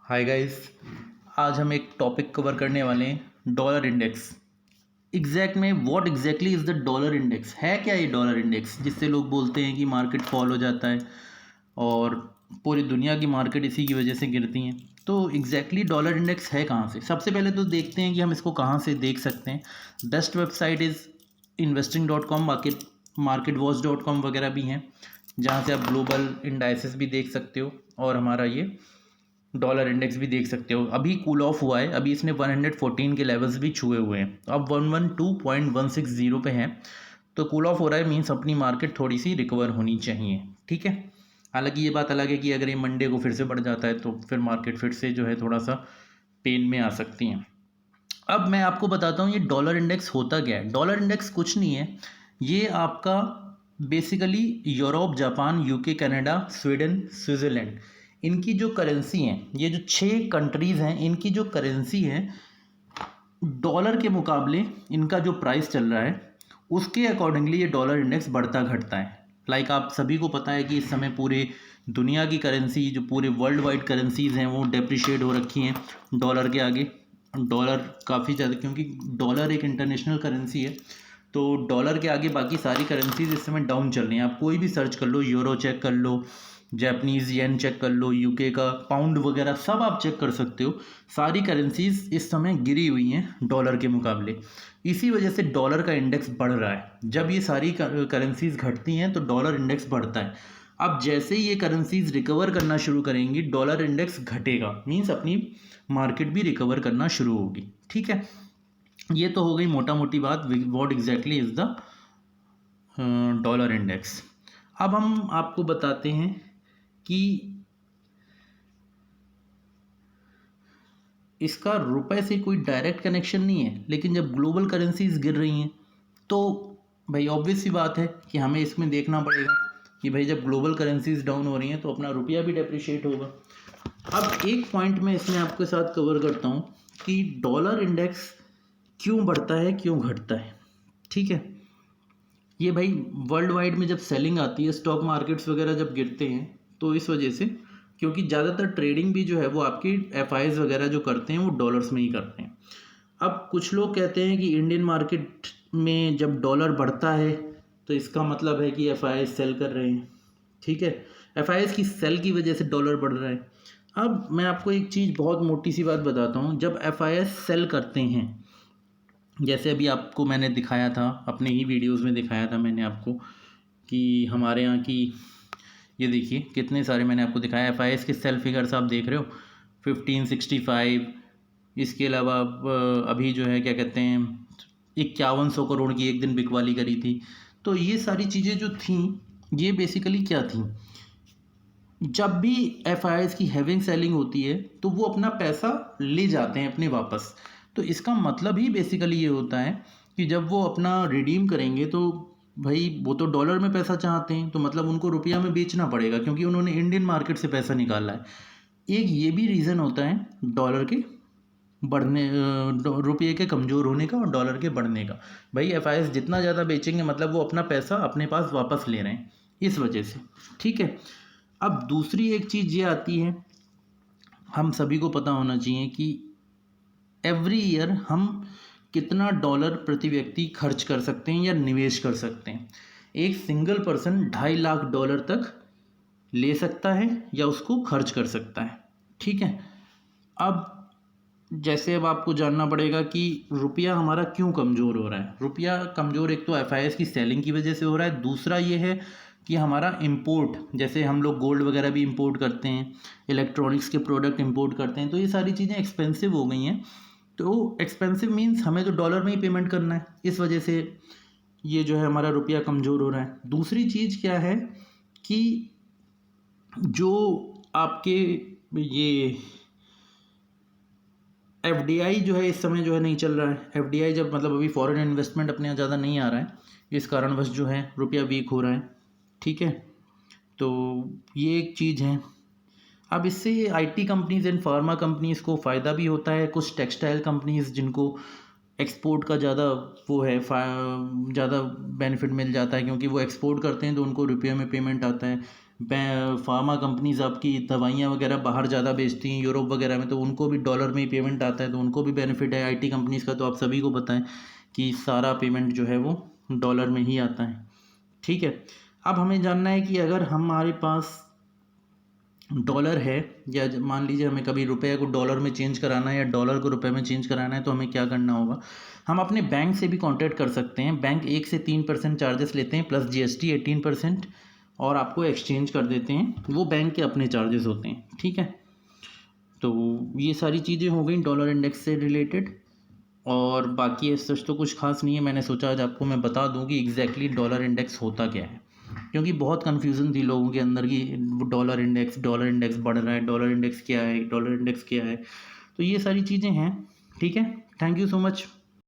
Hi guys. आज हम एक टॉपिक कवर करने वाले हैं, डॉलर इंडेक्स। एग्जैक्ट में what exactly is the dollar index, है क्या ये डॉलर इंडेक्स जिससे लोग बोलते हैं कि मार्केट फॉल हो जाता है और पूरी दुनिया की मार्केट इसी की वजह से गिरती हैं। तो एग्जैक्टली डॉलर इंडेक्स है कहाँ से? सबसे पहले तो देखते हैं कि हम इसको कहाँ से देख सकते हैं। Best website is investing.com, marketwatch.com वगैरह भी हैं, जहाँ से आप ग्लोबल इंडाइसेस भी देख सकते हो और हमारा ये डॉलर इंडेक्स भी देख सकते हो। अभी कूल ऑफ हुआ है, अभी इसने 114 के लेवल्स भी छुए हुए हैं, अब 112.160 पे हैं। तो कूल ऑफ हो रहा है, मीन्स अपनी मार्केट थोड़ी सी रिकवर होनी चाहिए। ठीक है, हालांकि ये बात अलग है कि अगर ये मंडे को फिर से बढ़ जाता है तो फिर मार्केट फिर से जो है थोड़ा सा पेन में आ सकती हैं। अब मैं आपको बताता हूँ ये डॉलर इंडेक्स होता क्या है। डॉलर इंडेक्स कुछ नहीं है, ये आपका basically Europe, Japan, UK, Canada, Sweden, Switzerland, इनकी जो करेंसी हैं, ये जो 6 कंट्रीज़ हैं, इनकी जो करेंसी है डॉलर के मुकाबले इनका जो प्राइस चल रहा है उसके अकॉर्डिंगली ये डॉलर इंडेक्स बढ़ता घटता है। लाइक आप सभी को पता है कि इस समय पूरे दुनिया की करेंसी, जो पूरे वर्ल्ड वाइड करेंसीज़ हैं, वो डेप्रिशिएट हो रखी हैं डॉलर के आगे। डॉलर काफ़ी ज़्यादा, क्योंकि डॉलर एक इंटरनेशनल करेंसी है, तो डॉलर के आगे बाकी सारी करेंसीज इस समय डाउन चल रही हैं। आप कोई भी सर्च कर लो, यूरो चेक कर लो, जापानीज़ येन चेक कर लो, यूके का पाउंड वगैरह सब आप चेक कर सकते हो। सारी करेंसीज इस समय गिरी हुई हैं डॉलर के मुकाबले। इसी वजह से डॉलर का इंडेक्स बढ़ रहा है। जब ये सारी करेंसीज घटती हैं तो डॉलर इंडेक्स बढ़ता है। अब जैसे ही ये करेंसीज रिकवर करना शुरू करेंगी, डॉलर इंडेक्स घटेगा, मीन्स अपनी मार्केट भी रिकवर करना शुरू होगी। ठीक है, ये तो हो गई मोटा मोटी बात, what exactly is the dollar index. अब हम आपको बताते हैं कि इसका रुपए से कोई डायरेक्ट कनेक्शन नहीं है, लेकिन जब ग्लोबल करेंसीज गिर रही हैं तो भाई ऑब्वियस सी बात है कि हमें इसमें देखना पड़ेगा कि भाई जब ग्लोबल करेंसीज डाउन हो रही हैं तो अपना रुपया भी डेप्रिशिएट होगा। अब एक पॉइंट मैं इसमें आपके साथ कवर करता हूँ कि डॉलर इंडेक्स क्यों बढ़ता है, क्यों घटता है। ठीक है, ये भाई वर्ल्ड वाइड में जब सेलिंग आती है, स्टॉक मार्केट्स वगैरह जब गिरते हैं तो इस वजह से, क्योंकि ज़्यादातर ट्रेडिंग भी जो है वो आपकी एफआईज वगैरह जो करते हैं वो डॉलर्स में ही करते हैं। अब कुछ लोग कहते हैं कि इंडियन मार्केट में जब डॉलर बढ़ता है तो इसका मतलब है कि एफआईज सेल कर रहे हैं। ठीक है, एफआईज की सेल की वजह से डॉलर बढ़ रहा है। अब मैं आपको एक चीज़ बहुत मोटी सी बात बताता हूँ, जब एफआईज सेल करते हैं, जैसे अभी आपको मैंने दिखाया था, अपने ही वीडियोस में दिखाया था मैंने आपको कि हमारे यहाँ की ये देखिए कितने सारे मैंने आपको दिखाया एफआईएस के सेल फिगर्स आप देख रहे हो 1565। इसके अलावा अभी जो है क्या कहते हैं 5100 करोड़ की एक दिन बिकवाली करी थी। तो ये सारी चीज़ें जो थी ये बेसिकली क्या थी, जब भी एफआईएस की हैविंग सेलिंग होती है तो वो अपना पैसा ले जाते हैं अपने वापस। तो इसका मतलब ही बेसिकली ये होता है कि जब वो अपना रिडीम करेंगे तो भाई वो तो डॉलर में पैसा चाहते हैं, तो मतलब उनको रुपया में बेचना पड़ेगा क्योंकि उन्होंने इंडियन मार्केट से पैसा निकाला है। एक ये भी रीज़न होता है डॉलर के बढ़ने, रुपये के कमज़ोर होने का और डॉलर के बढ़ने का। भाई एफआईएस जितना ज़्यादा बेचेंगे मतलब वो अपना पैसा अपने पास वापस ले रहे हैं, इस वजह से। ठीक है, अब दूसरी एक चीज़ ये आती है, हम सभी को पता होना चाहिए कि एवरी ईयर हम कितना डॉलर प्रति व्यक्ति खर्च कर सकते हैं या निवेश कर सकते हैं। एक सिंगल पर्सन $2.5 लाख तक ले सकता है या उसको खर्च कर सकता है। ठीक है, अब जैसे अब आपको जानना पड़ेगा कि रुपया हमारा क्यों कमज़ोर हो रहा है। रुपया कमज़ोर एक तो एफआईएस की सेलिंग की वजह से हो रहा है, दूसरा ये है कि हमारा इंपोर्ट, जैसे हम लोग गोल्ड वगैरह भी इंपोर्ट करते हैं, इलेक्ट्रॉनिक्स के प्रोडक्ट इंपोर्ट करते हैं, तो ये सारी चीज़ें एक्सपेंसिव हो गई हैं। तो एक्सपेंसिव मीन्स हमें तो डॉलर में ही पेमेंट करना है, इस वजह से ये जो है हमारा रुपया कमज़ोर हो रहा है। दूसरी चीज़ क्या है कि जो आपके ये एफडीआई जो है इस समय जो है नहीं चल रहा है। एफडीआई जब मतलब अभी फॉरेन इन्वेस्टमेंट अपने यहाँ ज़्यादा नहीं आ रहा है, इस कारणवश जो है रुपया वीक हो रहा है। ठीक है, तो ये एक चीज़ है। अब इससे IT companies and pharma companies को फ़ायदा भी होता है, कुछ टेक्सटाइल कंपनीज़ जिनको एक्सपोर्ट का ज़्यादा वो है, ज़्यादा बेनिफिट मिल जाता है क्योंकि वो एक्सपोर्ट करते हैं तो उनको रुपये में पेमेंट आता है। फार्मा कंपनीज आपकी दवाइयाँ वगैरह बाहर ज़्यादा बेचती हैं यूरोप वगैरह में, तो उनको भी डॉलर में ही पेमेंट आता है, तो उनको भी बेनिफिट है। आईटी कंपनीज़ का तो आप सभी को पता है कि सारा पेमेंट जो है वो डॉलर में ही आता है। ठीक है, अब हमें जानना है कि अगर हमारे पास डॉलर है, या मान लीजिए हमें कभी रुपये को डॉलर में चेंज कराना है या डॉलर को रुपये में चेंज कराना है, तो हमें क्या करना होगा। हम अपने बैंक से भी कांटेक्ट कर सकते हैं। बैंक 1 से 3% चार्जेस लेते हैं प्लस जीएसटी 18%, और आपको एक्सचेंज कर देते हैं। वो बैंक के अपने चार्जेस होते हैं। ठीक है, तो ये सारी चीज़ें हो गई डॉलर इंडेक्स से रिलेटेड, और बाकी ऐसा सच तो कुछ खास नहीं है। मैंने सोचा आज आपको मैं बता दूं कि एग्जैक्टली डॉलर इंडेक्स होता क्या है, क्योंकि बहुत कन्फ्यूज़न थी लोगों के अंदर कि डॉलर इंडेक्स बढ़ रहा है, डॉलर इंडेक्स क्या है, डॉलर इंडेक्स क्या है। तो ये सारी चीज़ें हैं। ठीक है, थैंक यू सो मच।